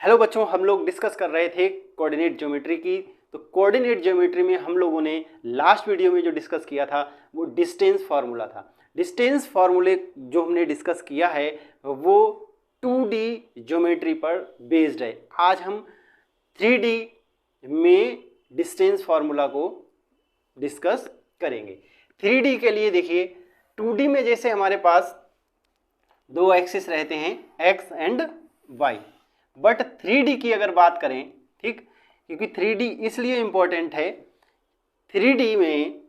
Hello बच्चों, हम लोग डिस्कस कर रहे थे कोऑर्डिनेट ज्योमेट्री की। तो कोऑर्डिनेट ज्योमेट्री में हम लोगों ने लास्ट वीडियो में जो डिस्कस किया था वो डिस्टेंस फार्मूला था। डिस्टेंस फार्मूले जो हमने डिस्कस किया है वो 2D ज्योमेट्री पर बेस्ड है। आज हम 3D में डिस्टेंस फार्मूला को डिस्कस करेंगे। 3D के लिए देखिए, 2D में जैसे हमारे पास दो एक्सिस रहते हैं x and y, but 3D की अगर बात करें, ठीक, क्योंकि 3D इसलिए इम्पोर्टेंट है, 3D में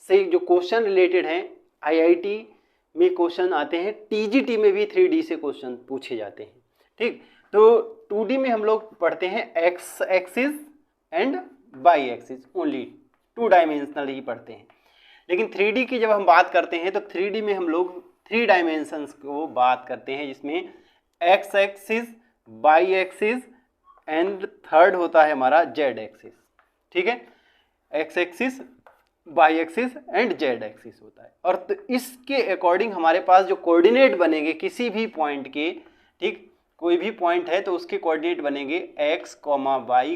से जो क्वेश्चन रिलेटेड हैं IIT में क्वेश्चन आते हैं, TGT में भी 3D से क्वेश्चन पूछे जाते हैं। ठीक, तो 2D में हम लोग पढ़ते हैं x axis and y axis, only 2 dimensional ही पढ़ते हैं। लेकिन 3D की जब हम बात करते हैं तो 3D में हम लोग 3 डायमेंशंस को बात करते हैं, जिसमें x axis, y axis and third होता है हमारा z एक्सिस। ठीक है, x axis, y axis and z axis होता है। और तो इसके अकॉर्डिंग हमारे पास जो कोऑर्डिनेट बनेंगे किसी भी पॉइंट के, ठीक, कोई भी पॉइंट है तो उसके कोऑर्डिनेट बनेंगे x, y,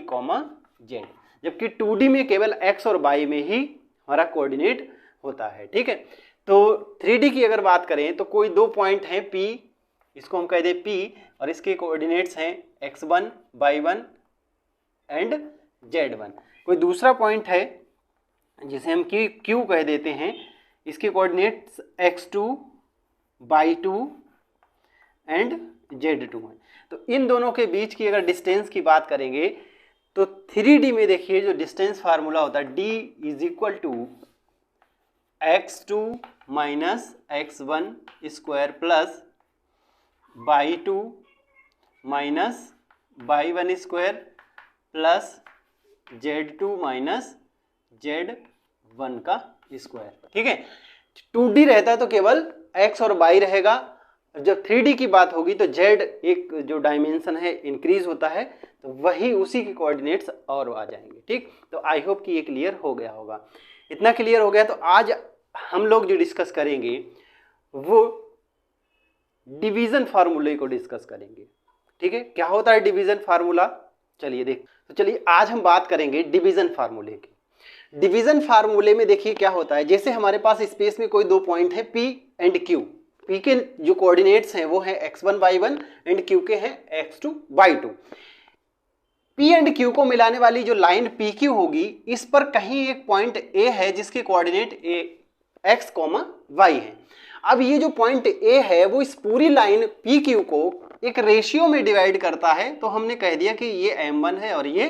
z, जबकि 2D में केवल x और y में ही हमारा कोऑर्डिनेट होता है। ठीक है, तो 3D की अगर बात करें तो कोई दो पॉइंट हैं P, इसको हम कह दें P, और इसके कोऑर्डिनेट्स हैं x1, y1 एंड z1। कोई दूसरा पॉइंट है जिसे हम Q कह देते हैं, इसके coordinates x2, y2 and z2 हैं। तो इन दोनों के बीच की अगर डिस्टेंस की बात करेंगे तो 3D में देखिए जो डिस्टेंस फार्मूला होता है d is equal to x2 minus x1 square plus y2 minus y1 square plus z2 minus z1 का स्क्वायर। ठीक है, 2D रहता है तो केवल x और y रहेगा, जब 3D की बात होगी तो z एक जो डायमेंशन है इंक्रीज होता है, तो वही उसी के कोऑर्डिनेट्स और आ जाएंगे। ठीक, तो आई होप कि ये क्लियर हो गया होगा। इतना क्लियर हो गया तो आज हम लोग जो डिस्कस करेंगे वो डिवीजन फार्मूले को डिस्कस करेंगे। ठीक है, क्या होता है डिवीजन फार्मूला, चलिए देख, तो चलिए आज हम बात करेंगे डिवीजन फार्मूले की। डिवीजन फार्मूले में देखिए क्या होता है, जैसे हमारे पास स्पेस में कोई दो पॉइंट है P एंड Q, P के जो कोऑर्डिनेट्स हैं वो है x1 y1 एंड Q के हैं x2 y2। P and Q को मिलाने वाली जो लाइन PQ होगी, इस पर कहीं एक पॉइंट A है जिसके कोऑर्डिनेट x, y है। अब ये जो पॉइंट A है वो इस पूरी लाइन PQ को एक रेशियो में डिवाइड करता है, तो हमने कह दिया कि ये M1 है और ये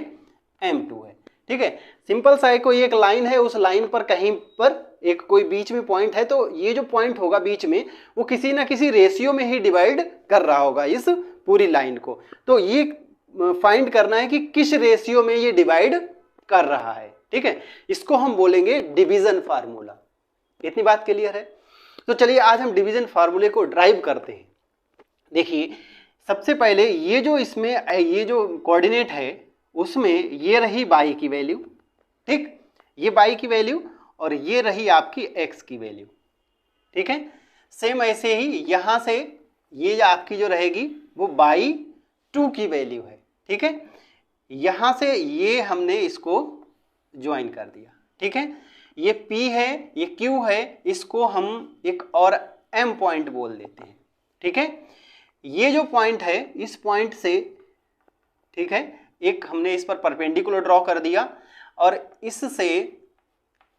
M2 है। ठीक है, सिंपल सा है, कोई एक लाइन है, उस लाइन पर कहीं पर एक कोई बीच में पॉइंट है, तो ये जो पॉइंट होगा बीच में वो किसी ना किसी रेशियो में ही डिवाइड कर रहा होगा इस पूरी लाइन को। तो ये फाइंड करना है कि किस रेशियो में ये डिवाइड कर रहा है। ठीक है, इसको हम बोलेंगे डिवीजन फार्मूला। इतनी बात क्लियर है? तो चलिए आज हम डिवीजन फार्मूले को ड्राइव करते हैं। देखिए, सबसे पहले ये जो इसमें ये जो कोऑर्डिनेट है उसमें ये रही y की वैल्यू, ठीक, ये y की वैल्यू, और ये रही आपकी x की वैल्यू। ठीक है, सेम ऐसे ही यहां से ये आपकी जो रहेगी वो y2 की वैल्यू है। ठीक है, यहां से ये हमने इसको ज्वाइन कर दिया। ठीक है, ये P है, ये Q है, इसको हम एक और M पॉइंट बोल देते हैं। ठीक है, ये जो पॉइंट है इस पॉइंट से, ठीक है, एक हमने इस पर परपेंडिकुलर ड्रॉ कर दिया, और इससे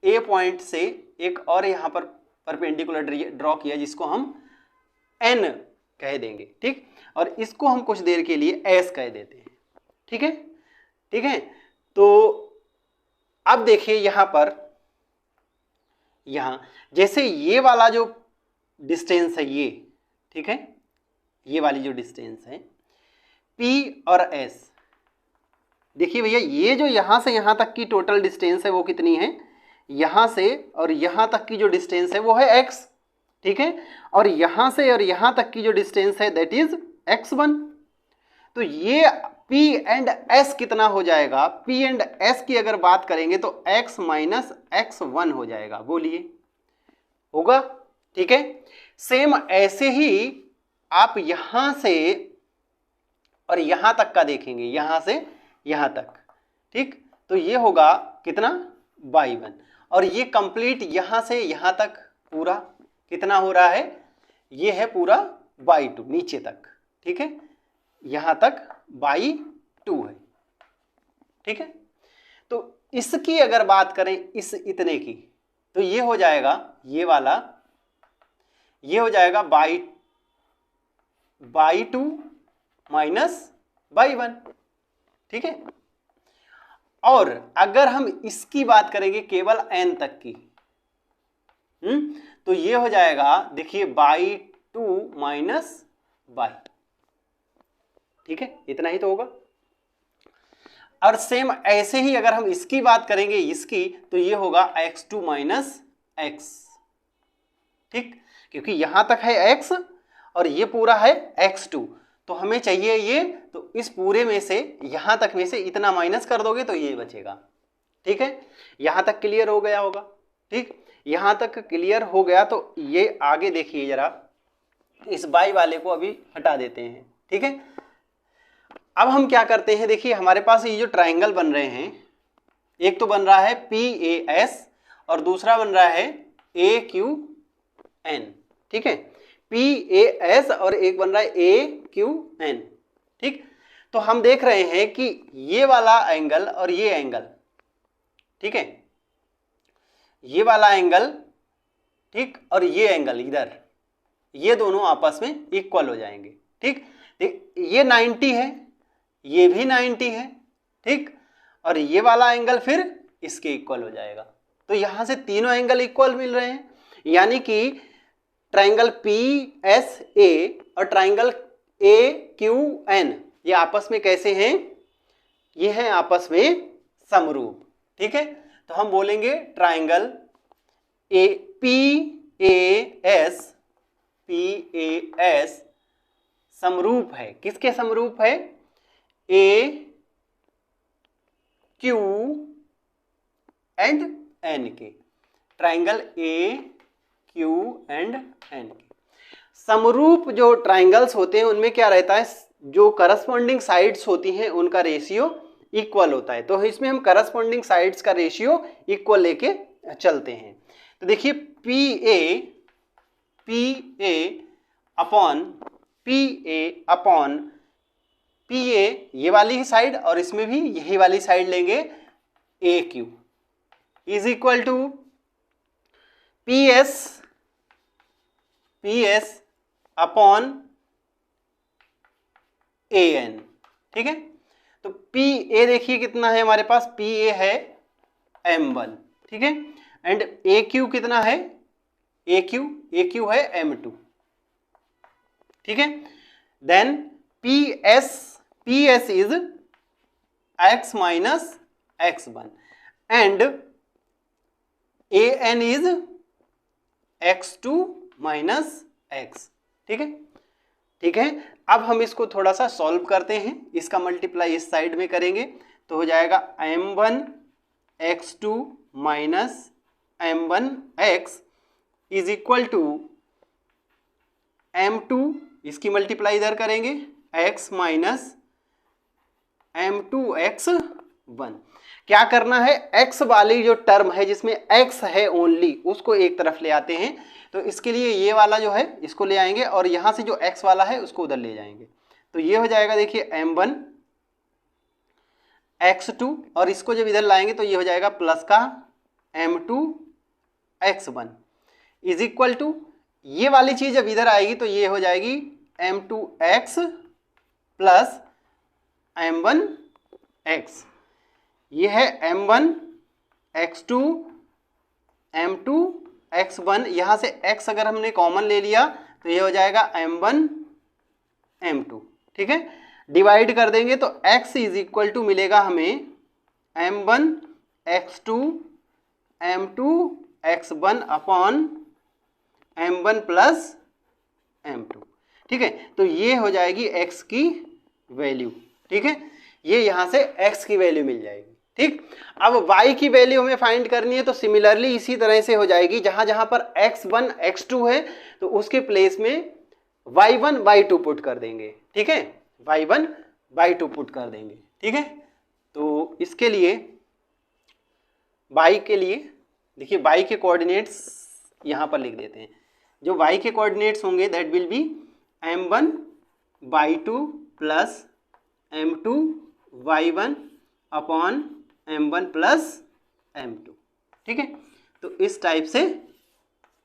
A पॉइंट से एक और यहाँ पर परपेंडिकुलर ड्रॉ किया जिसको हम N कह देंगे। ठीक, और इसको हम कुछ देर के लिए S कह देते हैं। ठीक है, ठीक है, तो अब देखिए यहाँ पर, यहाँ जैसे ये वाला जो डिस्टेंस है ये, ठीक है, ये वाली जो डिस्टेंस है P और S, देखिए भैया ये जो यहाँ से यहाँ तक की टोटल डिस्टेंस है वो कितनी है, यहाँ से और यहाँ तक की जो डिस्टेंस है वो है x। ठीक है, और यहाँ से और यहाँ तक की जो डिस्टेंस है दैट इज x1। तो ये P एंड S कितना हो जाएगा, P एंड S की अगर बात करेंगे तो x माइनस x1 हो जाएगा। बोलिए, होगा? ठीक है, सेम ऐसे ही आप यहां से और यहां तक का देखेंगे, यहां से यहां तक, ठीक। तो ये होगा कितना, y1, और ये कंप्लीट यहां से यहां तक पूरा कितना हो रहा है, ये है पूरा y2 नीचे तक, ठीक है, यहां तक y2 है, ठीक है। तो इसकी अगर बात करें इस इतने की, तो ये हो जाएगा, ये वाला ये हो जाएगा y2 माइनस y1, ठीक है। और अगर हम इसकी बात करेंगे केवल n तक की, तो ये हो जाएगा, देखिए y2 माइनस y, ठीक है, इतना ही तो होगा। और सेम ऐसे ही अगर हम इसकी बात करेंगे इसकी, तो ये होगा x2 माइनस x, ठीक, क्योंकि यहां तक है x और ये पूरा है x2, तो हमें चाहिए ये, तो इस पूरे में से यहां तक में से इतना माइनस कर दोगे तो ये बचेगा, ठीक है। यहां तक क्लियर हो गया होगा, ठीक, यहां तक क्लियर हो गया। तो ये आगे देखिए जरा, इस y वाले को अभी हटा देते हैं, ठीक है। अब हम क्या करते हैं, देखिए हमारे पास ये जो ट्राइंगल बन रहे हैं, एक तो बन रहा है PAS और दूसरा बन रहा है AQN, ठीक है, PAS और एक बन रहा है AQN, ठीक। तो हम देख रहे हैं कि ये वाला एंगल और ये एंगल, ठीक है, ये वाला एंगल, ठीक, और ये एंगल इधर, ये दोनों आपस में इक्वल हो जाएंगे, ठीक। ये 90 है, ये भी 90 है, ठीक, और ये वाला एंगल फिर इसके इक्वल हो जाएगा। तो यहां से तीनों एंगल इक्वल मिल रहे हैं, यानी कि ट्राइंगल PSA और ट्राइंगल AQN ये आपस में कैसे हैं, ये हैं आपस में समरूप, ठीक है। तो हम बोलेंगे ट्राइंगल PAS समरूप है, किसके समरूप है, AQ एंड N के, ट्राइंगल AQ एंड N के। समरूप जो ट्राइंगल्स होते हैं उनमें क्या रहता है, जो करस्पॉन्डिंग साइड्स होती हैं उनका रेशियो इक्वल होता है। तो इसमें हम करस्पॉन्डिंग साइड्स का रेशियो इक्वल लेके चलते हैं। तो देखिए PA ये वाली ही साइड और इसमें भी यही वाली साइड लेंगे AQ is equal to PS upon AN, ठीक है। तो PA देखिए कितना है हमारे पास, PA है M1, ठीक है, एंड AQ कितना है, AQ है M2, ठीक है। Then PS is x minus x1 and AN is x2 minus x, ठीक है, ठीक है। अब हम इसको थोड़ा सा सॉल्व करते हैं, इसका मल्टीप्लाई इस साइड में करेंगे तो हो जाएगा M1 x2 minus M1 x is equal to M2, इसकी मल्टीप्लाई इधर करेंगे x माइनस M2 x1। क्या करना है, x वाली जो टर्म है जिसमें x है ओनली उसको एक तरफ ले आते हैं। तो इसके लिए ये वाला जो है इसको ले आएंगे और यहाँ से जो x वाला है उसको उधर ले जाएंगे। तो ये हो जाएगा देखिए M1 x2 और इसको जब इधर लाएंगे तो ये हो जाएगा प्लस का M2 x1 is equal to, ये वाली चीज जब इधर आएगी तो ये हो जाएगी M2 x plus M1 x, ये है M1 x2 M2 x1, यहाँ से x अगर हमने कॉमन ले लिया तो ये हो जाएगा M1 M2, ठीक है। डिवाइड कर देंगे तो x इज इक्वल टू मिलेगा हमें M1 x2 M2 x1 upon M1 plus M2, ठीक है। तो ये हो जाएगी x की वैल्यू, ठीक है, ये यहाँ से x की वैल्यू मिल जाएगी, ठीक। अब y की वैल्यू हमें फाइंड करनी है तो सिमिलरली इसी तरह से हो जाएगी, जहां जहां पर x1 x2 है तो उसके प्लेस में y1 y2 पुट कर देंगे, ठीक है, y1 बाई 2 पुट कर देंगे, ठीक है। तो इसके लिए y के लिए देखिए y के कोऑर्डिनेट्स यहाँ पर लिख देते हैं। जो y के कोऑर्डिनेट्स होंगे that will be m1 y2 plus m2 y1 upon m1 plus m2, ठीक है। तो इस टाइप से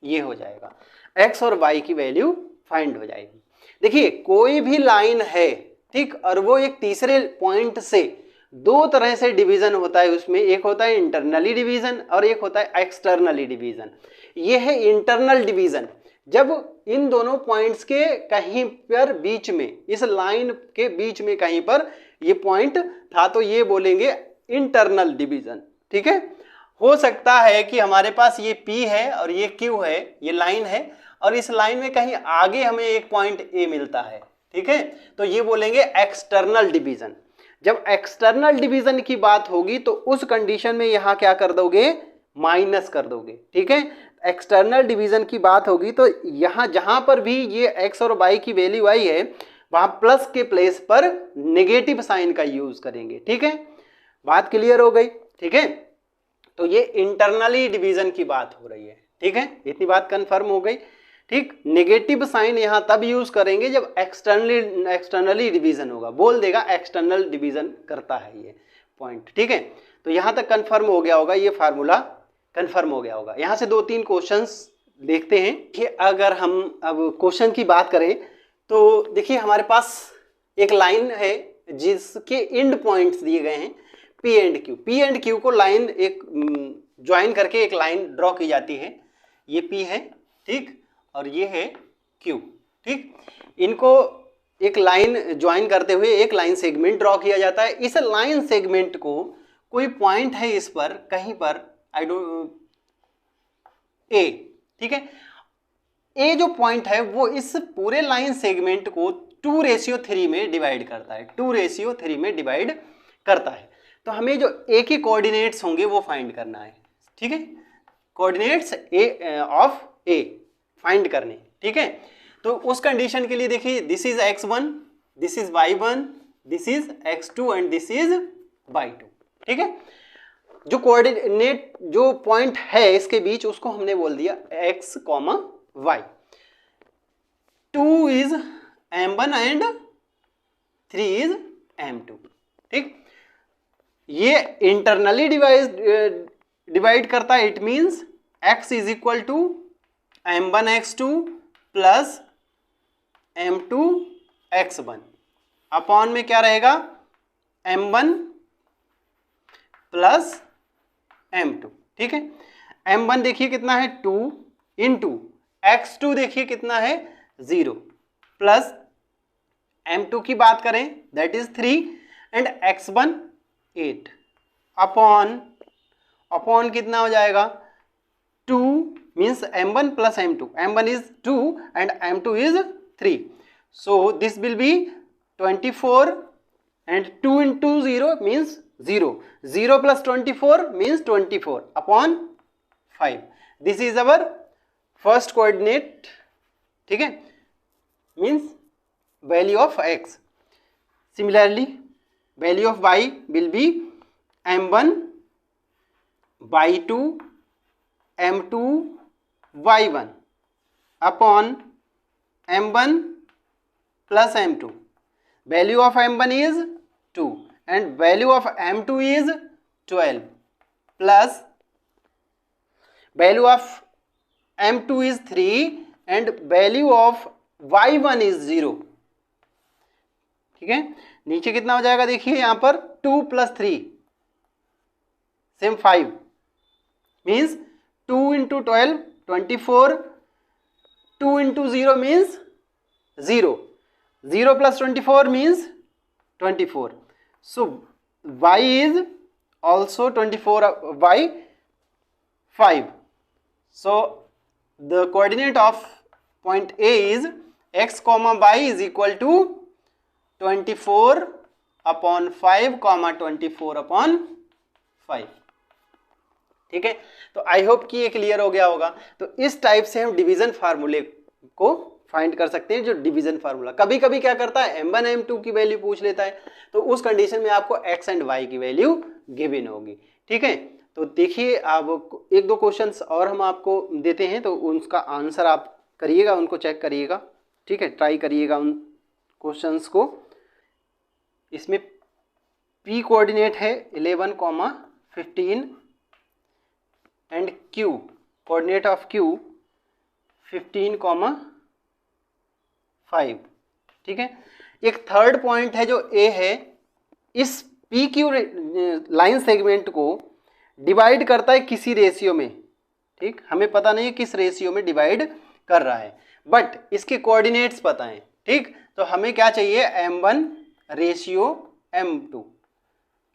ये हो जाएगा, x और y की वैल्यू फाइंड हो जाएगी। देखिए कोई भी लाइन है, ठीक, और वो एक तीसरे पॉइंट से दो तरह से डिवीजन होता है, उसमें एक होता है इंटरनली डिवीजन और एक होता है एक्सटर्नली डिवीजन। ये है इंटरनल डिवीजन, जब इन दोनों पॉइंट्स के कहीं पर बीच में, इस लाइन के बीच में कहीं पर ये पॉइंट था तो ये बोलेंगे इंटरनल डिवीजन, ठीक है। हो सकता है कि हमारे पास ये P है और ये Q है, ये लाइन है, और इस लाइन में कहीं आगे हमें एक पॉइंट A मिलता है, ठीक है, तो ये बोलेंगे एक्सटर्नल डिवीजन। जब एक्सटर्नल डिवीजन की बात होगी तो उस कंडीशन में यहाँ क्या कर दोगे, माइनस कर दोगे, ठीक है। एक्सटर्नल डिवीजन की बात होगी तो यहाँ जहाँ पर भी ये x और y की वैल्यू आई है वहाँ प्लस के प्लेस पर नेगेटिव साइन का यूज करेंगे, ठीक है। बात क्लियर हो गई, ठीक है। तो ये इंटरनली डिवीजन की बात हो रही है, ठीक है, इतनी बात कंफर्म हो गई, ठीक। नेगेटिव साइन यहाँ तब यूज करेंगे जब एक्सटर्नली डिवीजन होगा, बोल देगा एक्सटर्नल डिवीजन करता है ये पॉइंट, ठीक है। तो यहाँ तक कंफर्म हो गया होगा, ये फार्मूला कंफर्म हो गया होगा। यहाँ से दो तीन क्वेश्चंस देखते हैं कि अगर हम अब क्वेश्चन की बात करें तो देखिए हमारे पास एक लाइन है जिसके एंड पॉइंट्स दिए गए हैं P and Q। P and Q को लाइन एक ज्वाइन करके एक लाइन ड्रॉ की जाती है, ये P है, ठीक, और ये है Q, ठीक। इनको एक लाइन ज्वाइन करते हुए एक लाइन सेगमेंट ड्रॉ किया जाता है। इस लाइन सेगमेंट को कोई पॉइंट है इस पर कहीं पर A, ठीक है। A जो पॉइंट है वो इस पूरे लाइन सेगमेंट को 2:3 में डिवाइड करता है, 2:3 में डिवाइड करता है। तो हमें जो A के कोऑर्डिनेट्स होंगे वो फाइंड करना है, ठीक है, कोऑर्डिनेट्स ऑफ A फाइंड करने, ठीक है। तो उस कंडीशन के लिए देखिए this is x1, this is y1, this is x2 and this is y2, ठीक है। जो कोऑर्डिनेट जो पॉइंट है इसके बीच उसको हमने बोल दिया x, y। 2 is m1 and 3 is m2, ठीक। ये इंटरनली डिवाइड करता है, it means x is equal to m1 x2 plus m2 x1 upon में क्या रहेगा m1 प्लस m2, ठीक है। m1 देखिए कितना है 2 इंटू x2 देखिए कितना है 0 प्लस m2 की बात करें that is 3 and x1 8 upon कितना हो जाएगा 2 means m1 plus m2, m1 is 2 and m2 is 3, so this will be 24 and 2 into 0 means 0, 0 plus 24 means 24 upon 5, this is our first coordinate, ठीक है, means value of x. Similarly value of y will be m1 y2 m2 y1 upon m1 plus m2. Value of m1 is 2 and value of m2 is 12 plus value of m2 is 3 and value of y1 is 0, ठीक है। नीचे कितना हो जाएगा देखिए यहाँ पर 2 plus 3 same 5 means 2 into 12 24, 2 into 0 means 0, 0 plus 24 means 24, so y is also 24 by 5, so the coordinate of point A is x comma y is equal to 24 upon 5 comma 24 upon 5, ठीक है। तो आई होप कि ये clear हो गया होगा। तो इस टाइप से हम डिवीजन फार्मूले को फाइंड कर सकते हैं जो डिवीजन फार्मूला। कभी कभी क्या करता है m1 m2 की वैल्यू पूछ लेता है, तो उस कंडीशन में आपको x एंड y की वैल्यू गिवन होगी। ठीक है, तो देखिए अब एक दो क्वेश्चंस और हम आपको देते हैं, तो उनका आंसर आप करिएगा, उनको चेक करिएगा। ठीक है, ट्राई करिएगा उन क्वेश्चंस को। इसमें p कोऑर्डिनेट है 11, 15 and q coordinate of q 15, 5। ठीक है, एक थर्ड पॉइंट है जो a है, इस पी क्यू लाइन सेगमेंट को डिवाइड करता है किसी रेशियो में। ठीक, हमें पता नहीं है किस रेशियो में डिवाइड कर रहा है, बट इसके कोऑर्डिनेट्स पता है। ठीक, तो हमें क्या चाहिए, m1 ratio m2,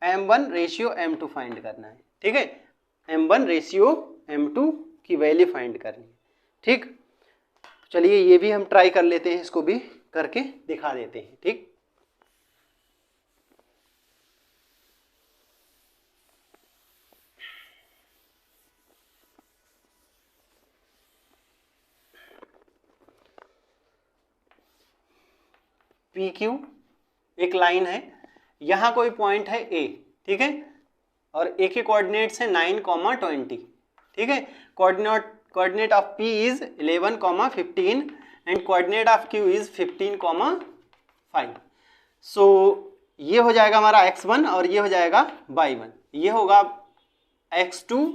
m1 ratio m2 find करना है। ठीक है, m1 रेशियो m2 की वैल्यू फाइंड करनी है। ठीक, चलिए ये भी हम ट्राई कर लेते हैं, इसको भी करके दिखा देते हैं। ठीक, पी क्यू एक लाइन है, यहाँ कोई पॉइंट है ए। ठीक है, और ए के कोऑर्डिनेट्स है 9, 20। ठीक है, coordinate of P is 11, 15 and coordinate of Q is 15, 5। सो ये हो जाएगा हमारा x1 और ये हो जाएगा y1, ये होगा x2,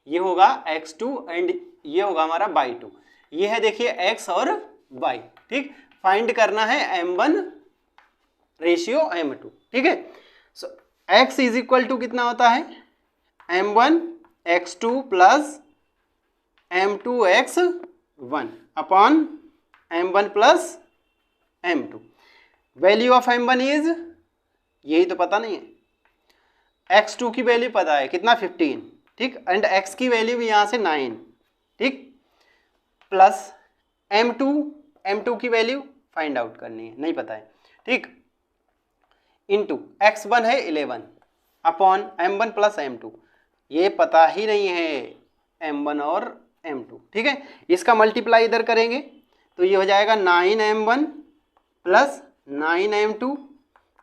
ये होगा x2 एंड ये होगा हमारा y2। ये है देखिए x और y। ठीक, फाइंड करना है m1 रेशियो m2। ठीक है, सो x इज इक्वल टू कितना होता है, m1 x2 plus m2 x1 upon m1 plus m2। Value of m1 is, यही तो पता नहीं है, x2 की वैल्यू पता है कितना 15। ठीक, एंड x की वैल्यू भी यहाँ से 9। ठीक, प्लस m2 की वैल्यू फाइंड आउट करनी है, नहीं पता है। ठीक, इंटू x1 है 11 अपॉन m1 प्लस m2, ये पता ही नहीं है m1 और m2। ठीक है, इसका मल्टीप्लाई इधर करेंगे तो ये हो जाएगा 9m1 plus 9m2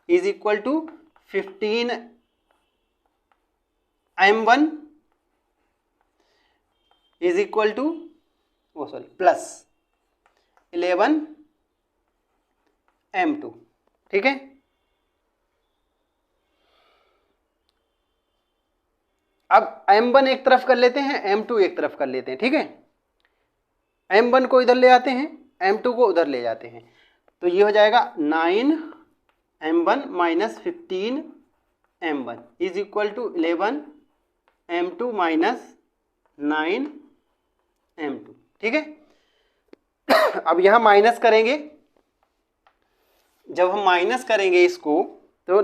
is equal to 15m1 is equal to plus 11m2। ठीक है, अब m1 एक तरफ कर लेते हैं, m2 एक तरफ कर लेते हैं। ठीक है, m1 को इधर ले आते हैं, m2 को उधर ले जाते हैं, तो ये हो जाएगा 9m1 minus 15m1 is equal to 11m2 minus 9m2। ठीक है, अब यहाँ माइनस करेंगे, जब हम माइनस करेंगे इसको तो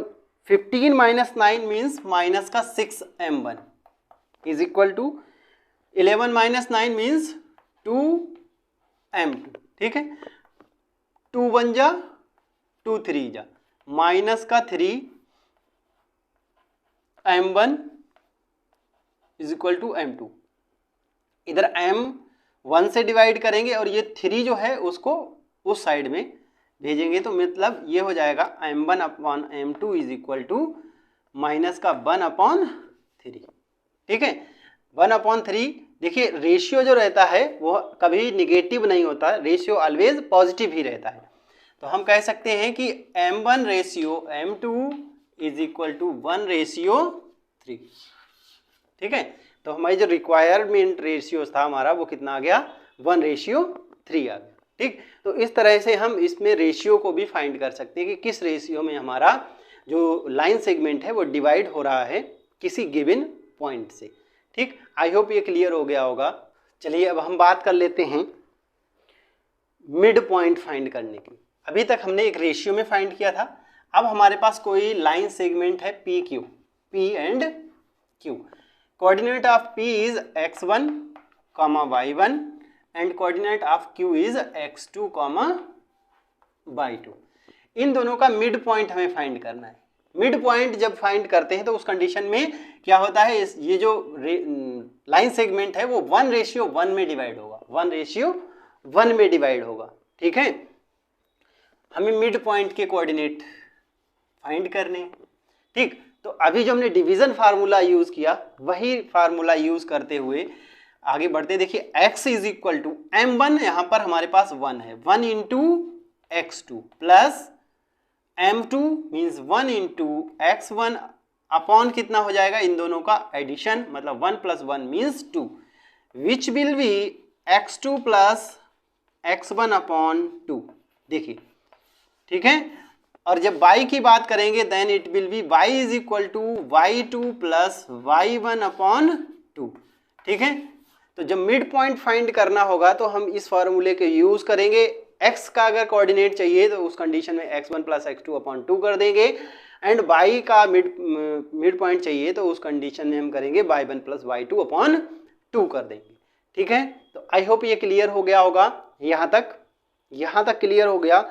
15 माइनस 9 मीन्स माइनस का 6m1 is equal to 11 minus 9 means 2m2। ठीक है, 2 1 जा 2 3 जा, माइनस का 3m1 is equal to m2। इधर m1 से डिवाइड करेंगे और ये 3 जो है उसको उस साइड में भेजेंगे, तो मतलब ये हो जाएगा m1 upon m2 is equal to minus का 1 अपॉन 3। ठीक है, 1 अपॉन 3। देखिए रेशियो जो रहता है वो कभी निगेटिव नहीं होता, रेशियो ऑलवेज पॉजिटिव ही रहता है। तो हम कह सकते हैं कि m1 ratio m2 is equal to 1 ratio 3। ठीक है, तो हमारी जो रिक्वायरमेंट रेशियो था हमारा वो कितना आ गया, 1 रेशियो 3 आ गया। ठीक, तो इस तरह से हम इसमें रेशियो को भी फाइंड कर सकते हैं कि किस रेशियो में हमारा जो लाइन सेगमेंट है वो डिवाइड हो रहा है किसी गिवन पॉइंट से। ठीक, आई होप ये क्लियर हो गया होगा। चलिए अब हम बात कर लेते हैं मिड पॉइंट फाइंड करने की। अभी तक हमने एक रेशियो में फाइंड किया था, अब हमारे पास कोई लाइन सेगमेंट है P Q, P and Q. Coordinate of P is x1, y1 and coordinate of q is x2, y2। इन दोनों का मिड पॉइंट हमें फाइंड करना है। मिड पॉइंट जब फाइंड करते हैं तो उस कंडीशन में क्या होता है, ये जो लाइन सेगमेंट है वो 1 रेशियो 1 में डिवाइड होगा, 1 रेशियो 1 में डिवाइड होगा। ठीक है, हमें मिड पॉइंट के कोऑर्डिनेट फाइंड करने हैं। ठीक, तो अभी जो हमने डिवीजन फार्मूला यूज किया वही फार्मूला यूज करते हुए आगे बढ़ते। देखिए x is equal to m1, यहां पर हमारे पास 1 है, 1 into x2 plus m2 means 1 into x1 upon कितना हो जाएगा, इन दोनों का एडिशन, मतलब 1 plus 1 means 2, which will be x2 plus x1 upon 2। देखिए ठीक है, और जब y की बात करेंगे then it will be y is equal to y2 plus y1 upon 2। ठीक है, तो जब मिड पॉइंट फाइंड करना होगा तो हम इस फॉर्मूले के यूज करेंगे। x का अगर कोऑर्डिनेट चाहिए तो उस कंडीशन में x1 प्लस x2 अपॉन 2 कर देंगे, एंड y का मिड पॉइंट चाहिए तो उस कंडीशन में हम करेंगे y1 प्लस y2 अपॉन 2 कर देंगे। ठीक है, तो आई होप ये क्लियर हो गया होगा। यहाँ तक क्लियर हो गया।